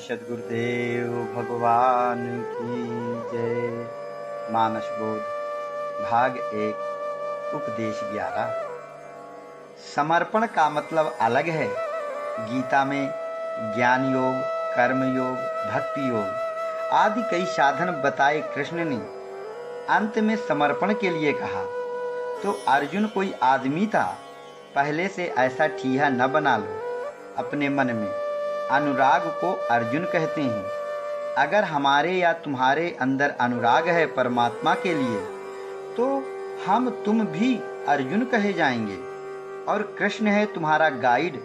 सद्गुरुदेव भगवान की जय। मानस बोध भाग 1 उपदेश 11। समर्पण का मतलब अलग है। गीता में ज्ञान योग, कर्म योग, भक्ति योग आदि कई साधन बताए कृष्ण ने। अंत में समर्पण के लिए कहा। तो अर्जुन कोई आदमी था, पहले से ऐसा ठीहा न बना लो अपने मन में। अनुराग को अर्जुन कहते हैं। अगर हमारे या तुम्हारे अंदर अनुराग है परमात्मा के लिए, तो हम तुम भी अर्जुन कहे जाएंगे। और कृष्ण है तुम्हारा गाइड,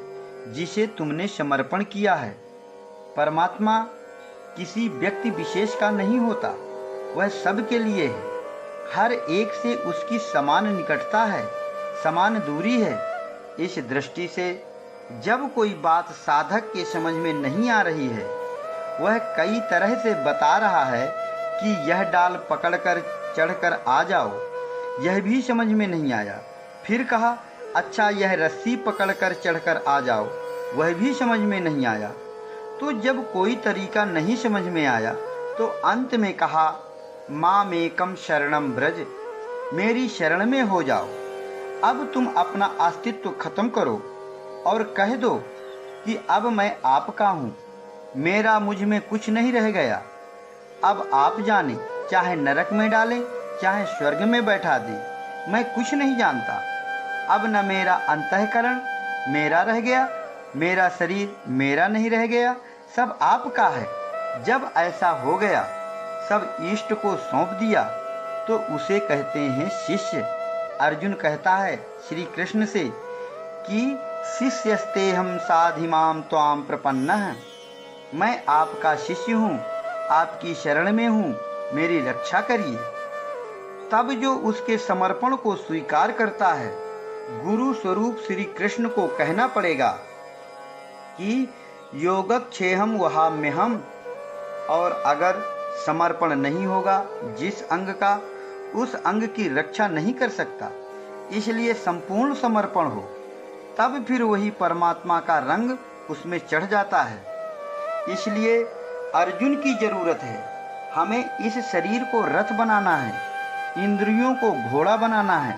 जिसे तुमने समर्पण किया है। परमात्मा किसी व्यक्ति विशेष का नहीं होता, वह सब के लिए है। हर एक से उसकी समान निकटता है, समान दूरी है। इस दृष्टि से जब कोई बात साधक के समझ में नहीं आ रही है, वह कई तरह से बता रहा है कि यह डाल पकड़कर चढ़कर आ जाओ, यह भी समझ में नहीं आया। फिर कहा अच्छा यह रस्सी पकड़कर चढ़कर आ जाओ, वह भी समझ में नहीं आया। तो जब कोई तरीका नहीं समझ में आया, तो अंत में कहा मामेकम शरणम ब्रज, मेरी शरण में हो जाओ। अब तुम अपना अस्तित्व खत्म करो और कह दो कि अब मैं आपका हूँ, मेरा मुझ में कुछ नहीं रह गया। अब आप जाने, चाहे नरक में डालें चाहे स्वर्ग में बैठा दे, मैं कुछ नहीं जानता। अब न मेरा अंतःकरण मेरा रह गया, मेरा शरीर मेरा नहीं रह गया, सब आपका है। जब ऐसा हो गया, सब इष्ट को सौंप दिया, तो उसे कहते हैं शिष्य। अर्जुन कहता है श्री कृष्ण से कि शिष्यस्तेहम साधिमाम त्वाम प्रपन्नः, मैं आपका शिष्य हूँ, आपकी शरण में हूँ, मेरी रक्षा करिए। तब जो उसके समर्पण को स्वीकार करता है, गुरु स्वरूप श्री कृष्ण को कहना पड़ेगा कि योगक्षेहम वहाम्यहम। और अगर समर्पण नहीं होगा, जिस अंग का, उस अंग की रक्षा नहीं कर सकता। इसलिए संपूर्ण समर्पण हो, तब फिर वही परमात्मा का रंग उसमें चढ़ जाता है। इसलिए अर्जुन की जरूरत है। हमें इस शरीर को रथ बनाना है, इंद्रियों को घोड़ा बनाना है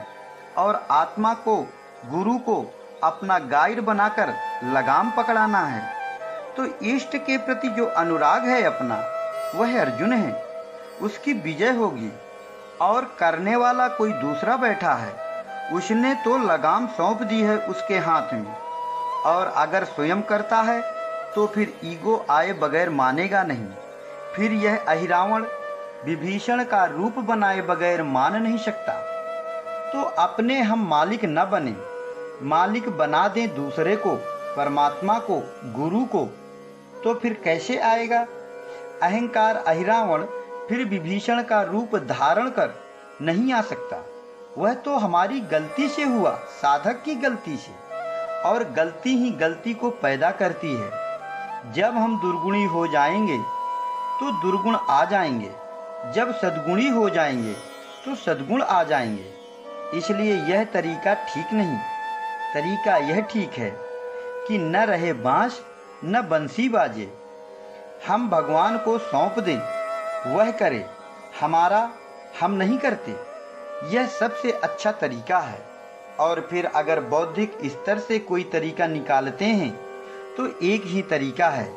और आत्मा को, गुरु को अपना गाइड बनाकर लगाम पकड़ाना है। तो इष्ट के प्रति जो अनुराग है अपना, वह अर्जुन है, उसकी विजय होगी। और करने वाला कोई दूसरा बैठा है, उसने तो लगाम सौंप दी है उसके हाथ में। और अगर स्वयं करता है तो फिर ईगो आए बगैर मानेगा नहीं। फिर यह अहिरावण विभीषण का रूप बनाए बगैर मान नहीं सकता। तो अपने हम मालिक न बने, मालिक बना दें दूसरे को, परमात्मा को, गुरु को, तो फिर कैसे आएगा? अहंकार अहिरावण फिर विभीषण का रूप धारण कर नहीं आ सकता। वह तो हमारी गलती से हुआ, साधक की गलती से। और गलती ही गलती को पैदा करती है। जब हम दुर्गुणी हो जाएंगे तो दुर्गुण आ जाएंगे, जब सद्गुणी हो जाएंगे तो सद्गुण आ जाएंगे। इसलिए यह तरीका ठीक नहीं। तरीका यह ठीक है कि न रहे बांस न बंसी बाजे। हम भगवान को सौंप दें, वह करे, हमारा हम नहीं करते। यह सबसे अच्छा तरीका है। और फिर अगर बौद्धिक स्तर से कोई तरीका निकालते हैं, तो एक ही तरीका है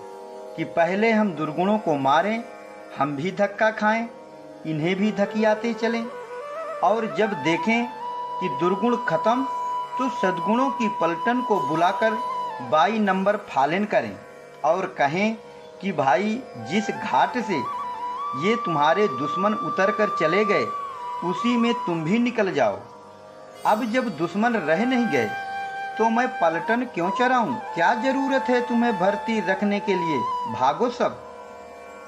कि पहले हम दुर्गुणों को मारें, हम भी धक्का खाएं, इन्हें भी धकियाते चलें। और जब देखें कि दुर्गुण खत्म, तो सद्गुणों की पलटन को बुलाकर 22 नंबर फालन करें और कहें कि भाई, जिस घाट से ये तुम्हारे दुश्मन उतर कर चले गए, उसी में तुम भी निकल जाओ। अब जब दुश्मन रह नहीं गए, तो मैं पलटन क्यों चढ़ाऊं? क्या जरूरत है तुम्हें भर्ती रखने के लिए? भागो सब।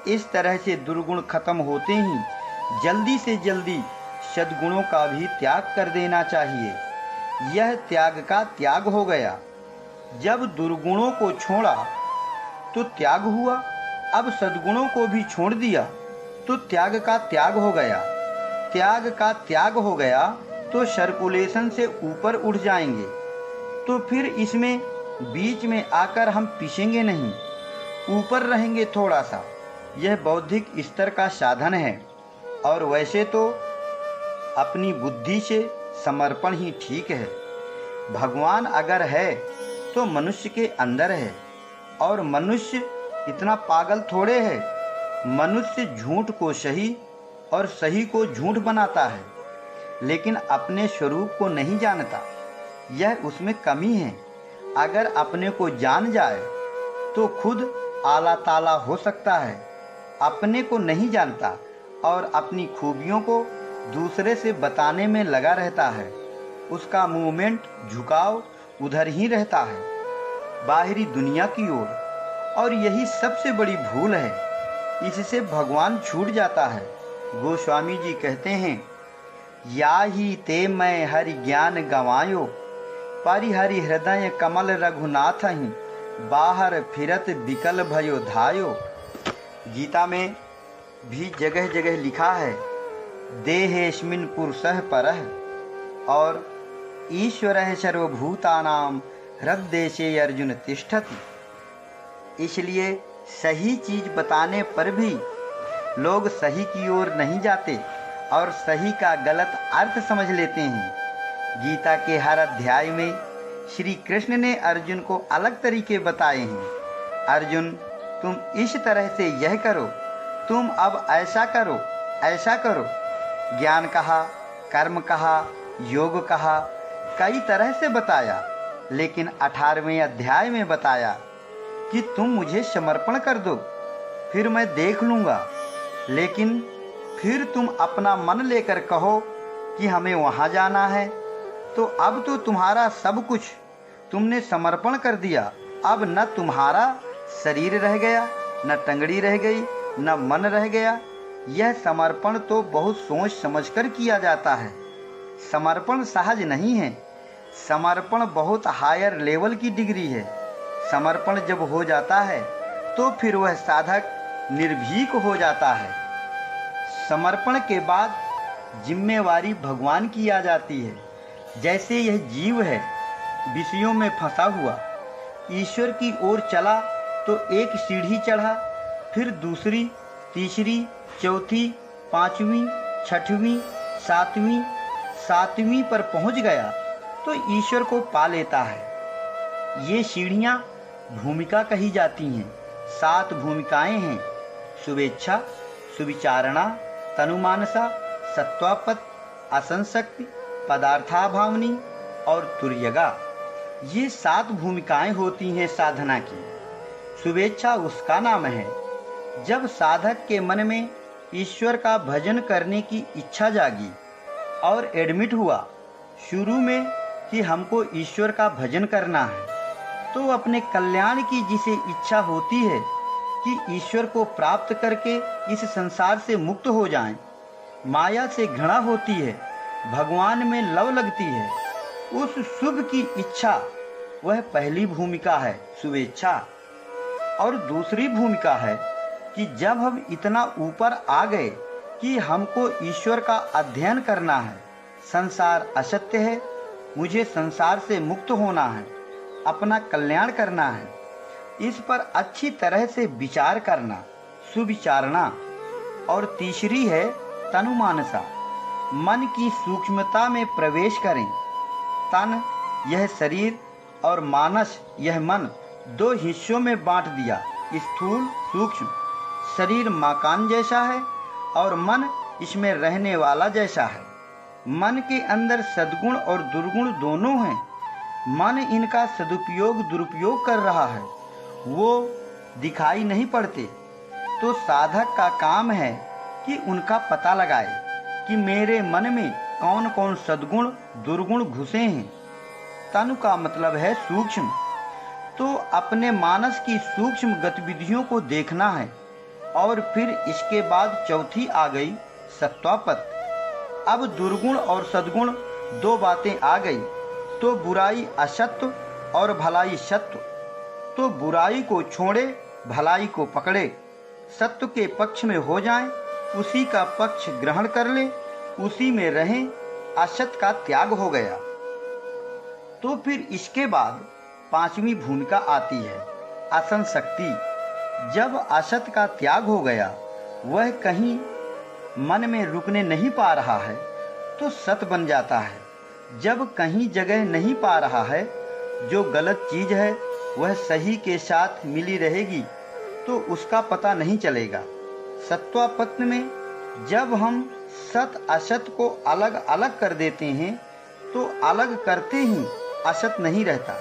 इस तरह से दुर्गुण खत्म होते ही जल्दी से जल्दी सद्गुणों का भी त्याग कर देना चाहिए। यह त्याग का त्याग हो गया। जब दुर्गुणों को छोड़ा तो त्याग हुआ, अब सद्गुणों को भी छोड़ दिया तो त्याग का त्याग हो गया। त्याग का त्याग हो गया तो सर्कुलेशन से ऊपर उठ जाएंगे। तो फिर इसमें बीच में आकर हम पिसेंगे नहीं। ऊपर रहेंगे थोड़ा सा, यह बौद्धिक स्तर का साधन है। और वैसे तो अपनी बुद्धि से समर्पण ही ठीक है। भगवान अगर है तो मनुष्य के अंदर है, और मनुष्य इतना पागल थोड़े है। मनुष्य झूठ को सही और सही को झूठ बनाता है, लेकिन अपने स्वरूप को नहीं जानता। यह उसमें कमी है। अगर अपने को जान जाए तो खुद आला ताला हो सकता है। अपने को नहीं जानता और अपनी खूबियों को दूसरे से बताने में लगा रहता है। उसका मूवमेंट, झुकाव उधर ही रहता है, बाहरी दुनिया की ओर। और यही सबसे बड़ी भूल है। इससे भगवान छूट जाता है। गोस्वामी जी कहते हैं, या ही ते मैं हरि ज्ञान गवायो, परिहरि हृदय कमल रघुनाथ ही, बाहर फिरत विकल भयो धायो। गीता में भी जगह जगह लिखा है, देहेस्मिन् पुरुषः परः, और ईश्वरः सर्वभूतानां हृद्देशे अर्जुन तिष्ठति। इसलिए सही चीज बताने पर भी लोग सही की ओर नहीं जाते और सही का गलत अर्थ समझ लेते हैं। गीता के हर अध्याय में श्री कृष्ण ने अर्जुन को अलग तरीके बताए हैं। अर्जुन, तुम इस तरह से यह करो, तुम अब ऐसा करो, ऐसा करो। ज्ञान कहा, कर्म कहा, योग कहा, कई तरह से बताया, लेकिन 18वें अध्याय में बताया कि तुम मुझे समर्पण कर दो, फिर मैं देख लूँगा। लेकिन फिर तुम अपना मन लेकर कहो कि हमें वहाँ जाना है, तो अब तो तुम्हारा सब कुछ तुमने समर्पण कर दिया। अब न तुम्हारा शरीर रह गया, न टंगड़ी रह गई, न मन रह गया। यह समर्पण तो बहुत सोच समझकर किया जाता है। समर्पण सहज नहीं है। समर्पण बहुत हायर लेवल की डिग्री है। समर्पण जब हो जाता है तो फिर वह साधक निर्भीक हो जाता है। समर्पण के बाद जिम्मेवारी भगवान की आ जाती है। जैसे यह जीव है, विषयों में फंसा हुआ, ईश्वर की ओर चला तो एक सीढ़ी चढ़ा, फिर दूसरी, तीसरी, चौथी, पांचवी, छठवीं, सातवीं पर पहुंच गया तो ईश्वर को पा लेता है। ये सीढ़ियां भूमिका कही जाती हैं। 7 भूमिकाएं हैं: शुभेच्छा, सुविचारणा, तनुमानसा, सत्वापत, असंशक्ति, पदार्थाभावनी और तुर्यगा। ये 7 भूमिकाएं होती हैं साधना की। शुभेच्छा उसका नाम है जब साधक के मन में ईश्वर का भजन करने की इच्छा जागी और एडमिट हुआ शुरू में कि हमको ईश्वर का भजन करना है, तो अपने कल्याण की जिसे इच्छा होती है कि ईश्वर को प्राप्त करके इस संसार से मुक्त हो जाएं, माया से घृणा होती है, भगवान में लव लगती है, उस शुभ की इच्छा, वह पहली भूमिका है शुभेच्छा। और दूसरी भूमिका है कि जब हम इतना ऊपर आ गए कि हमको ईश्वर का अध्ययन करना है, संसार असत्य है, मुझे संसार से मुक्त होना है, अपना कल्याण करना है, इस पर अच्छी तरह से विचार करना, सुविचारणा। और तीसरी है तनुमानसा, मन की सूक्ष्मता में प्रवेश करें। तन, यह शरीर, और मानस, यह मन, 2 हिस्सों में बांट दिया, स्थूल, सूक्ष्म। शरीर मकान जैसा है और मन इसमें रहने वाला जैसा है। मन के अंदर सद्गुण और दुर्गुण दोनों हैं। मन इनका सदुपयोग दुरुपयोग कर रहा है, वो दिखाई नहीं पड़ते। तो साधक का काम है कि उनका पता लगाए कि मेरे मन में कौन कौन सद्गुण दुर्गुण घुसे हैं। तनु का मतलब है सूक्ष्म, तो अपने मानस की सूक्ष्म गतिविधियों को देखना है। और फिर इसके बाद चौथी आ गई सत्वापत। अब दुर्गुण और सद्गुण 2 बातें आ गई, तो बुराई असत्व और भलाई सत्व। तो बुराई को छोड़े, भलाई को पकड़े, सत्य के पक्ष में हो जाएं, उसी का पक्ष ग्रहण कर ले, उसी में रहें, असत का त्याग हो गया। तो फिर इसके बाद 5वीं भूमिका आती है असंशक्ति। जब असत का त्याग हो गया, वह कहीं मन में रुकने नहीं पा रहा है तो सत बन जाता है। जब कहीं जगह नहीं पा रहा है, जो गलत चीज है वह सही के साथ मिली रहेगी तो उसका पता नहीं चलेगा। सत्वापत्न में जब हम सत असत को अलग अलग कर देते हैं तो अलग करते ही असत नहीं रहता,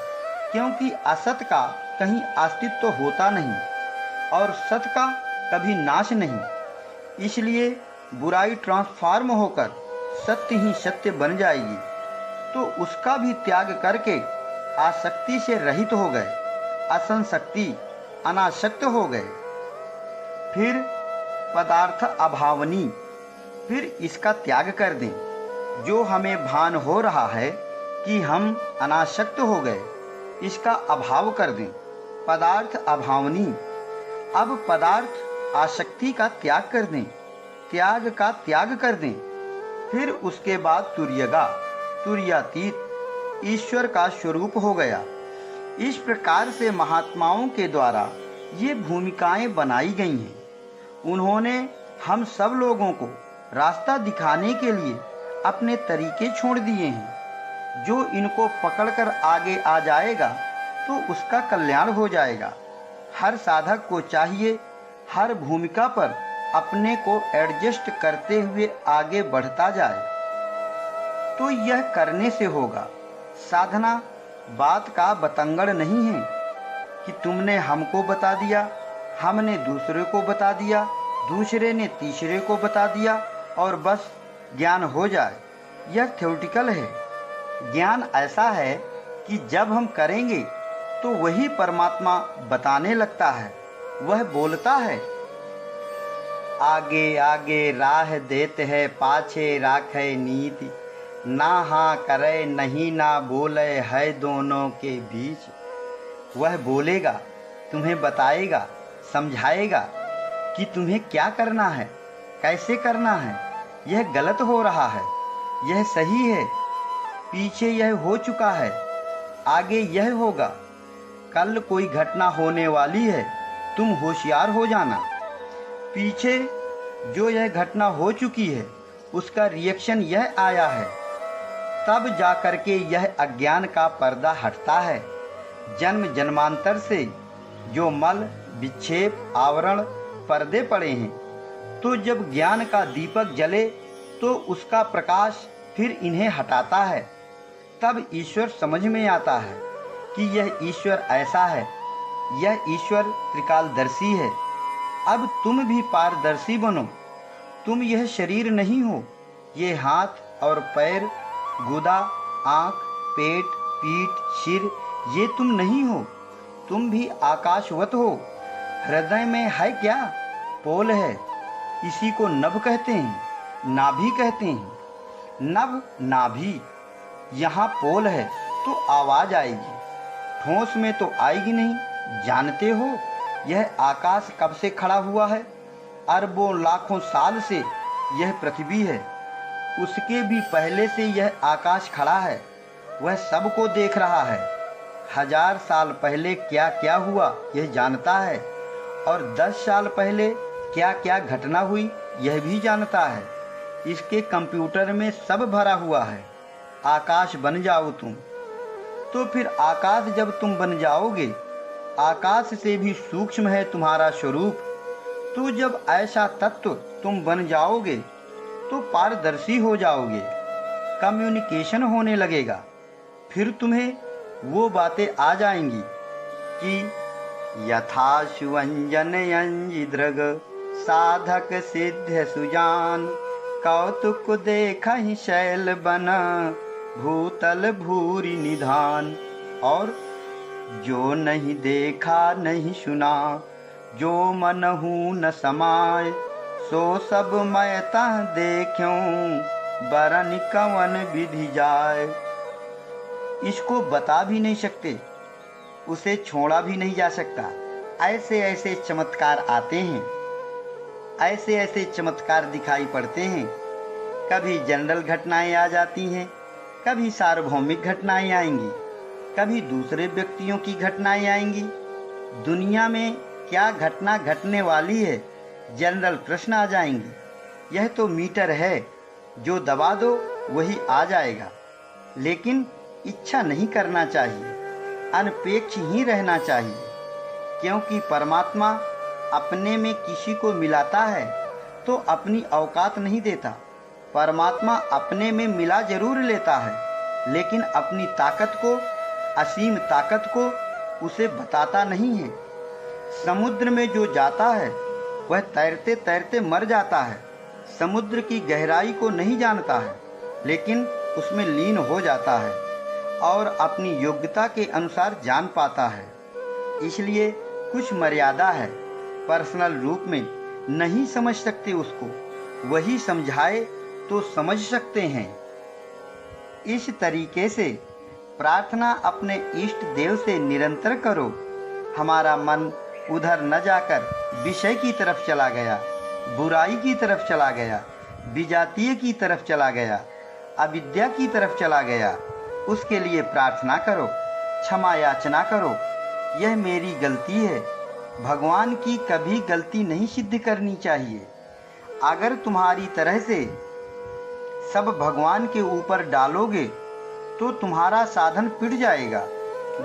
क्योंकि असत का कहीं अस्तित्व होता नहीं और सत का कभी नाश नहीं। इसलिए बुराई ट्रांसफॉर्म होकर सत्य ही सत्य बन जाएगी। तो उसका भी त्याग करके आसक्ति से रहित हो गए, असंशक्ति अनासक्त हो गए। फिर पदार्थ अभावनी, फिर इसका त्याग कर दें। जो हमें भान हो रहा है कि हम अनासक्त हो गए, इसका अभाव कर दें, पदार्थ अभावनी। अब पदार्थ आसक्ति का त्याग कर दें, त्याग का त्याग कर दें। फिर उसके बाद तुर्यगा, तुर्यातीत, ईश्वर का स्वरूप हो गया। इस प्रकार से महात्माओं के द्वारा ये भूमिकाएं बनाई गई हैं। उन्होंने हम सब लोगों को रास्ता दिखाने के लिए अपने तरीके छोड़ दिए हैं। जो इनको पकड़कर आगे आ जाएगा तो उसका कल्याण हो जाएगा। हर साधक को चाहिए हर भूमिका पर अपने को एडजस्ट करते हुए आगे बढ़ता जाए। तो यह करने से होगा। साधना बात का बतंगड़ नहीं है कि तुमने हमको बता दिया, हमने दूसरे को बता दिया, दूसरे ने तीसरे को बता दिया और बस ज्ञान हो जाए। यह थ्योरेटिकल है। ज्ञान ऐसा है कि जब हम करेंगे तो वही परमात्मा बताने लगता है, वह बोलता है। आगे आगे राह देते है, पाछे राखे नीति, ना हाँ करे नहीं ना बोले है दोनों के बीच। वह बोलेगा, तुम्हें बताएगा, समझाएगा कि तुम्हें क्या करना है, कैसे करना है। यह गलत हो रहा है, यह सही है, पीछे यह हो चुका है, आगे यह होगा। कल कोई घटना होने वाली है, तुम होशियार हो जाना। पीछे जो यह घटना हो चुकी है उसका रिएक्शन यह आया है, तब जाकर के यह अज्ञान का पर्दा हटता है। जन्म जन्मांतर से जो मल विक्षेप आवरण पर्दे पड़े हैं, तो जब ज्ञान का दीपक जले तो उसका प्रकाश फिर इन्हें हटाता है। तब ईश्वर समझ में आता है कि यह ईश्वर ऐसा है, यह ईश्वर त्रिकालदर्शी है। अब तुम भी पारदर्शी बनो। तुम यह शरीर नहीं हो, ये हाथ और पैर, गुदा, आँख, पेट, पीठ, सिर, ये तुम नहीं हो। तुम भी आकाशवत हो। हृदय में है क्या? पोल है। इसी को नभ कहते हैं, नाभि कहते हैं। नभ नाभि, यहाँ पोल है तो आवाज आएगी, ठोस में तो आएगी नहीं। जानते हो यह आकाश कब से खड़ा हुआ है? अरबों लाखों साल से यह पृथ्वी है, उसके भी पहले से यह आकाश खड़ा है। वह सबको देख रहा है। 1000 साल पहले क्या क्या हुआ यह जानता है, और 10 साल पहले क्या क्या घटना हुई यह भी जानता है। इसके कंप्यूटर में सब भरा हुआ है। आकाश बन जाओ तुम। तो फिर आकाश जब तुम बन जाओगे, आकाश से भी सूक्ष्म है तुम्हारा स्वरूप। तो जब ऐसा तत्व तुम बन जाओगे तो पारदर्शी हो जाओगे, कम्युनिकेशन होने लगेगा। फिर तुम्हें वो बातें आ जाएंगी कि यथा सुवंजन यंजिद्रग साधक सिद्ध सुजान, कौतुक देखहि शैल बन भूतल भूरि निधान। और जो नहीं देखा नहीं सुना, जो मनहु न समाय, सो सब मैं तह देख्यूं बरन कवन विधि जाय। इसको बता भी नहीं सकते, उसे छोड़ा भी नहीं जा सकता। ऐसे ऐसे चमत्कार आते हैं, ऐसे ऐसे चमत्कार दिखाई पड़ते हैं। कभी जनरल घटनाएं आ जाती हैं, कभी सार्वभौमिक घटनाएं आएंगी, कभी दूसरे व्यक्तियों की घटनाएं आएंगी। दुनिया में क्या घटना घटने वाली है, जनरल प्रश्न आ जाएंगे। यह तो मीटर है, जो दबा दो वही आ जाएगा। लेकिन इच्छा नहीं करना चाहिए, अनपेक्ष ही रहना चाहिए, क्योंकि परमात्मा अपने में किसी को मिलाता है तो अपनी औकात नहीं देता। परमात्मा अपने में मिला जरूर लेता है, लेकिन अपनी ताकत को, असीम ताकत को उसे बताता नहीं है। समुद्र में जो जाता है वह तैरते तैरते मर जाता है। समुद्र की गहराई को नहीं जानता है, लेकिन उसमें लीन हो जाता है और अपनी योग्यता के अनुसार जान पाता है। इसलिए कुछ मर्यादा है, पर्सनल रूप में नहीं समझ सकते उसको, वही समझाए तो समझ सकते हैं। इस तरीके से प्रार्थना अपने इष्ट देव से निरंतर करो। हमारा मन उधर न जाकर विषय की तरफ चला गया, बुराई की तरफ चला गया, विजातीय की तरफ चला गया, अविद्या की तरफ चला गया, उसके लिए प्रार्थना करो, क्षमा याचना करो। यह मेरी गलती है। भगवान की कभी गलती नहीं सिद्ध करनी चाहिए। अगर तुम्हारी तरह से सब भगवान के ऊपर डालोगे तो तुम्हारा साधन पिट जाएगा।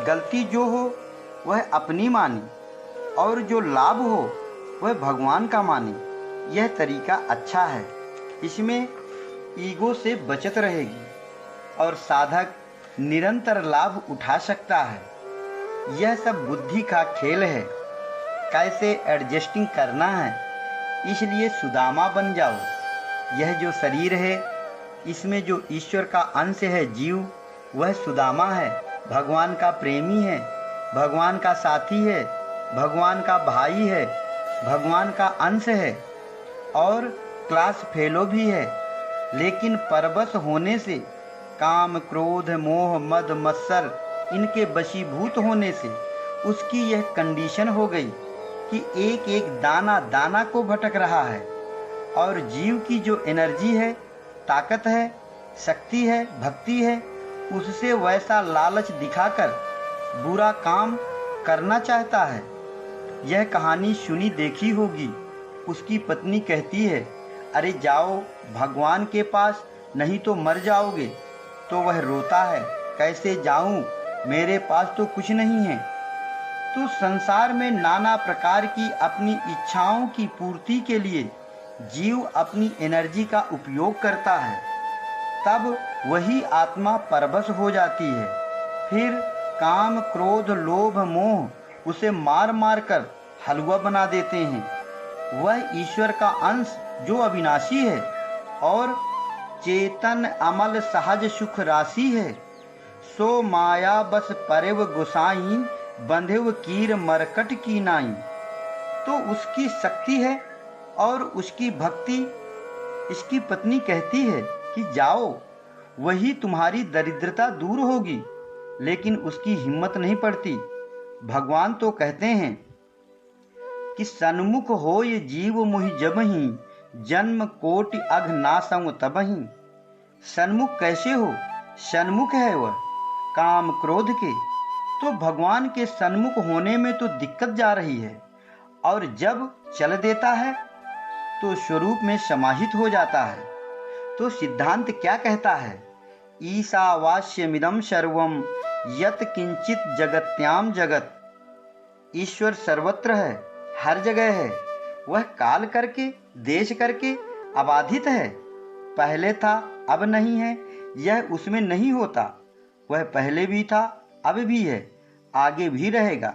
गलती जो हो वह अपनी मानी और जो लाभ हो वह भगवान का मानी। यह तरीका अच्छा है, इसमें ईगो से बचत रहेगी और साधक निरंतर लाभ उठा सकता है। यह सब बुद्धि का खेल है, कैसे एडजस्टिंग करना है। इसलिए सुदामा बन जाओ। यह जो शरीर है, इसमें जो ईश्वर का अंश है जीव, वह सुदामा है, भगवान का प्रेमी है, भगवान का साथी है, भगवान का भाई है, भगवान का अंश है और क्लास फेलो भी है। लेकिन परवश होने से, काम क्रोध मोह मद मत्सर इनके वशीभूत होने से उसकी यह कंडीशन हो गई कि एक एक दाना दाना को भटक रहा है। और जीव की जो एनर्जी है, ताकत है, शक्ति है, भक्ति है, उससे वैसा लालच दिखाकर बुरा काम करना चाहता है। यह कहानी सुनी देखी होगी। उसकी पत्नी कहती है, अरे जाओ भगवान के पास, नहीं तो मर जाओगे। तो वह रोता है, कैसे जाऊं, मेरे पास तो कुछ नहीं है। तो संसार में नाना प्रकार की अपनी इच्छाओं की पूर्ति के लिए जीव अपनी एनर्जी का उपयोग करता है। तब वही आत्मा परवश हो जाती है। फिर काम क्रोध लोभ मोह उसे मार मार कर हलवा बना देते हैं। वह ईश्वर का अंश जो अविनाशी है और चेतन अमल सहज सुख राशि है, सो माया बस परेव गुसाई, बंधेव कीर मरकट की नाई। तो उसकी शक्ति है और उसकी भक्ति। इसकी पत्नी कहती है कि जाओ, वही तुम्हारी दरिद्रता दूर होगी, लेकिन उसकी हिम्मत नहीं पड़ती। भगवान तो कहते हैं कि सन्मुख हो ये जीव मुहि जबहि, जन्म कोटि अघ नासंग तबहि। सन्मुख कैसे हो? सन्मुख है वह काम क्रोध के। तो भगवान के सन्मुख होने में तो दिक्कत जा रही है, और जब चल देता है तो स्वरूप में समाहित हो जाता है। तो सिद्धांत क्या कहता है? ईशावास्यमिदं सर्वं यत् किंचित जगत्याम जगत। ईश्वर सर्वत्र है, हर जगह है। वह काल करके, देश करके अबाधित है। पहले था, अब नहीं है, यह उसमें नहीं होता। वह पहले भी था, अब भी है, आगे भी रहेगा।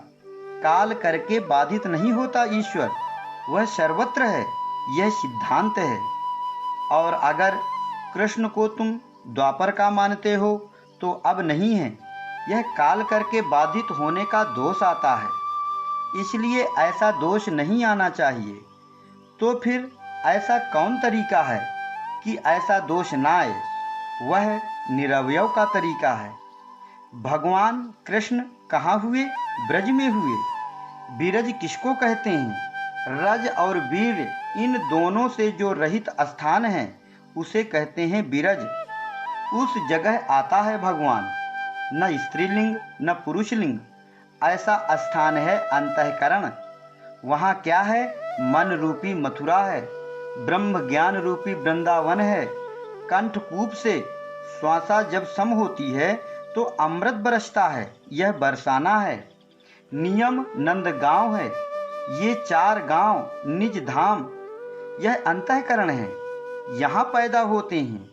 काल करके बाधित नहीं होता ईश्वर, वह सर्वत्र है। यह सिद्धांत है। और अगर कृष्ण को तुम द्वापर का मानते हो तो अब नहीं है, यह काल करके बाधित होने का दोष आता है। इसलिए ऐसा दोष नहीं आना चाहिए। तो फिर ऐसा कौन तरीका है कि ऐसा दोष ना आए? वह निरवयव का तरीका है। भगवान कृष्ण कहाँ हुए? ब्रज में हुए। बीरज किसको कहते हैं? रज और वीर इन दोनों से जो रहित स्थान है उसे कहते हैं बीरज। उस जगह आता है भगवान, न स्त्रीलिंग न पुरुषलिंग। ऐसा स्थान है अंतःकरण। वहाँ क्या है? मन रूपी मथुरा है, ब्रह्म ज्ञान रूपी वृंदावन है। कंठकूप से श्वासा जब सम होती है तो अमृत बरसता है, यह बरसाना है। नियम नंदगांव है, ये 4 गांव निज धाम, यह अंतःकरण है, यहाँ पैदा होते हैं।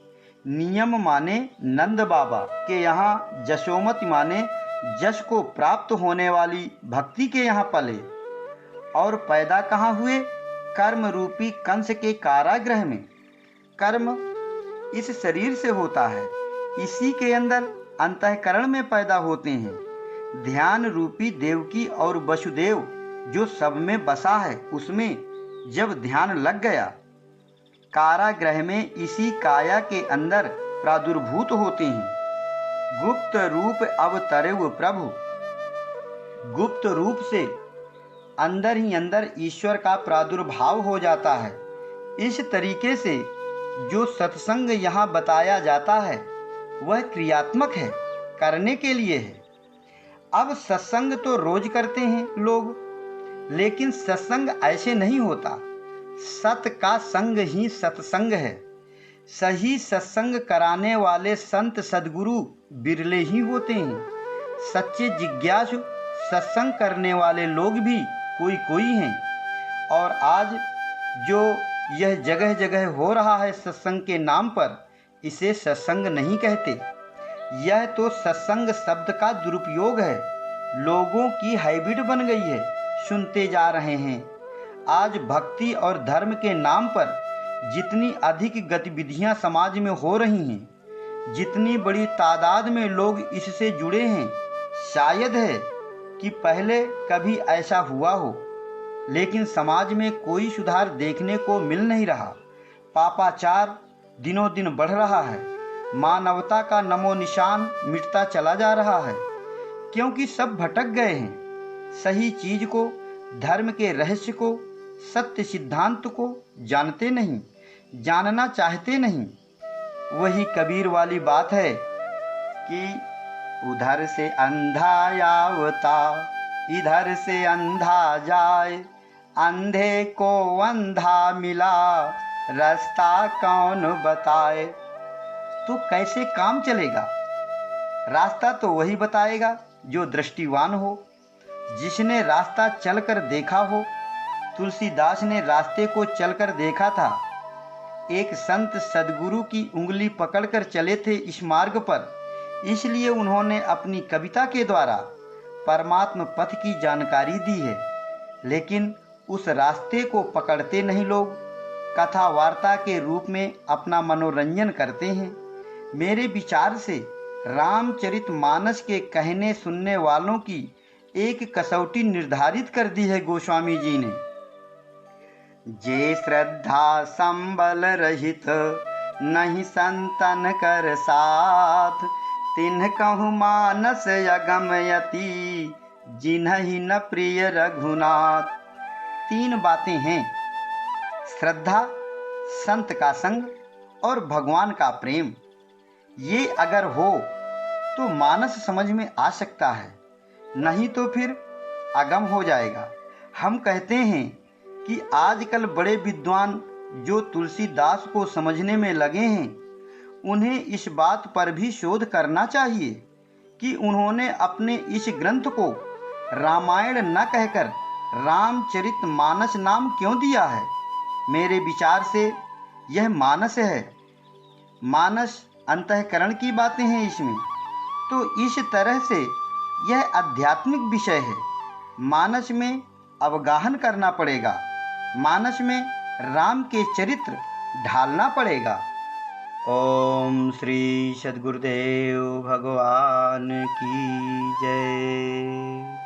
नियम माने नंद बाबा के यहाँ, जशोमति माने जश को प्राप्त होने वाली भक्ति के यहाँ पले। और पैदा कहाँ हुए? कर्म रूपी कंस के कारागृह में। कर्म इस शरीर से होता है, इसी के अंदर अंतःकरण में पैदा होते हैं। ध्यान रूपी देवकी और वसुदेव जो सब में बसा है, उसमें जब ध्यान लग गया, कारागृह में इसी काया के अंदर प्रादुर्भूत होते हैं। गुप्त रूप अवतरेव प्रभु, गुप्त रूप से अंदर ही अंदर ईश्वर का प्रादुर्भाव हो जाता है। इस तरीके से जो सत्संग यहाँ बताया जाता है वह क्रियात्मक है, करने के लिए है। अब सत्संग तो रोज करते हैं लोग, लेकिन सत्संग ऐसे नहीं होता। सत का संग ही सत्संग है। सही सत्संग कराने वाले संत सद्गुरु बिरले ही होते हैं। सच्चे जिज्ञासु सत्संग करने वाले लोग भी कोई कोई हैं। और आज जो यह जगह जगह हो रहा है सत्संग के नाम पर, इसे सत्संग नहीं कहते। यह तो सत्संग शब्द का दुरुपयोग है। लोगों की हैबिट बन गई है, सुनते जा रहे हैं। आज भक्ति और धर्म के नाम पर जितनी अधिक गतिविधियां समाज में हो रही हैं, जितनी बड़ी तादाद में लोग इससे जुड़े हैं, शायद है कि पहले कभी ऐसा हुआ हो, लेकिन समाज में कोई सुधार देखने को मिल नहीं रहा। पापाचार दिनों दिन बढ़ रहा है। मानवता का नमो निशान मिटता चला जा रहा है, क्योंकि सब भटक गए हैं। सही चीज को, धर्म के रहस्य को, सत्य सिद्धांत को जानते नहीं, जानना चाहते नहीं। वही कबीर वाली बात है कि उधर से अंधा आवता, इधर से अंधा जाए, अंधे को अंधा मिला, रास्ता कौन बताए। तो कैसे काम चलेगा? रास्ता तो वही बताएगा जो दृष्टिवान हो, जिसने रास्ता चलकर देखा हो। तुलसीदास ने रास्ते को चलकर देखा था। एक संत सद्गुरु की उंगली पकड़कर चले थे इस मार्ग पर, इसलिए उन्होंने अपनी कविता के द्वारा परमात्म पथ की जानकारी दी है। लेकिन उस रास्ते को पकड़ते नहीं लोग, कथा वार्ता के रूप में अपना मनोरंजन करते हैं। मेरे विचार से रामचरितमानस के कहने सुनने वालों की एक कसौटी निर्धारित कर दी है गोस्वामी जी ने। जे श्रद्धा संबल रहित, नहीं संतन कर साथ, तिन्ह कहु मानस अगमयति, जिन्हि न प्रिय रघुनाथ। 3 बातें हैं: श्रद्धा, संत का संग और भगवान का प्रेम। ये अगर हो तो मानस समझ में आ सकता है, नहीं तो फिर अगम हो जाएगा। हम कहते हैं कि आजकल बड़े विद्वान जो तुलसीदास को समझने में लगे हैं, उन्हें इस बात पर भी शोध करना चाहिए कि उन्होंने अपने इस ग्रंथ को रामायण न कहकर रामचरितमानस नाम क्यों दिया है। मेरे विचार से यह मानस है। मानस अंतःकरण की बातें हैं इसमें। तो इस तरह से यह आध्यात्मिक विषय है। मानस में अवगाहन करना पड़ेगा, मानस में राम के चरित्र ढालना पड़ेगा। ओम श्री सद्गुरुदेव भगवान की जय।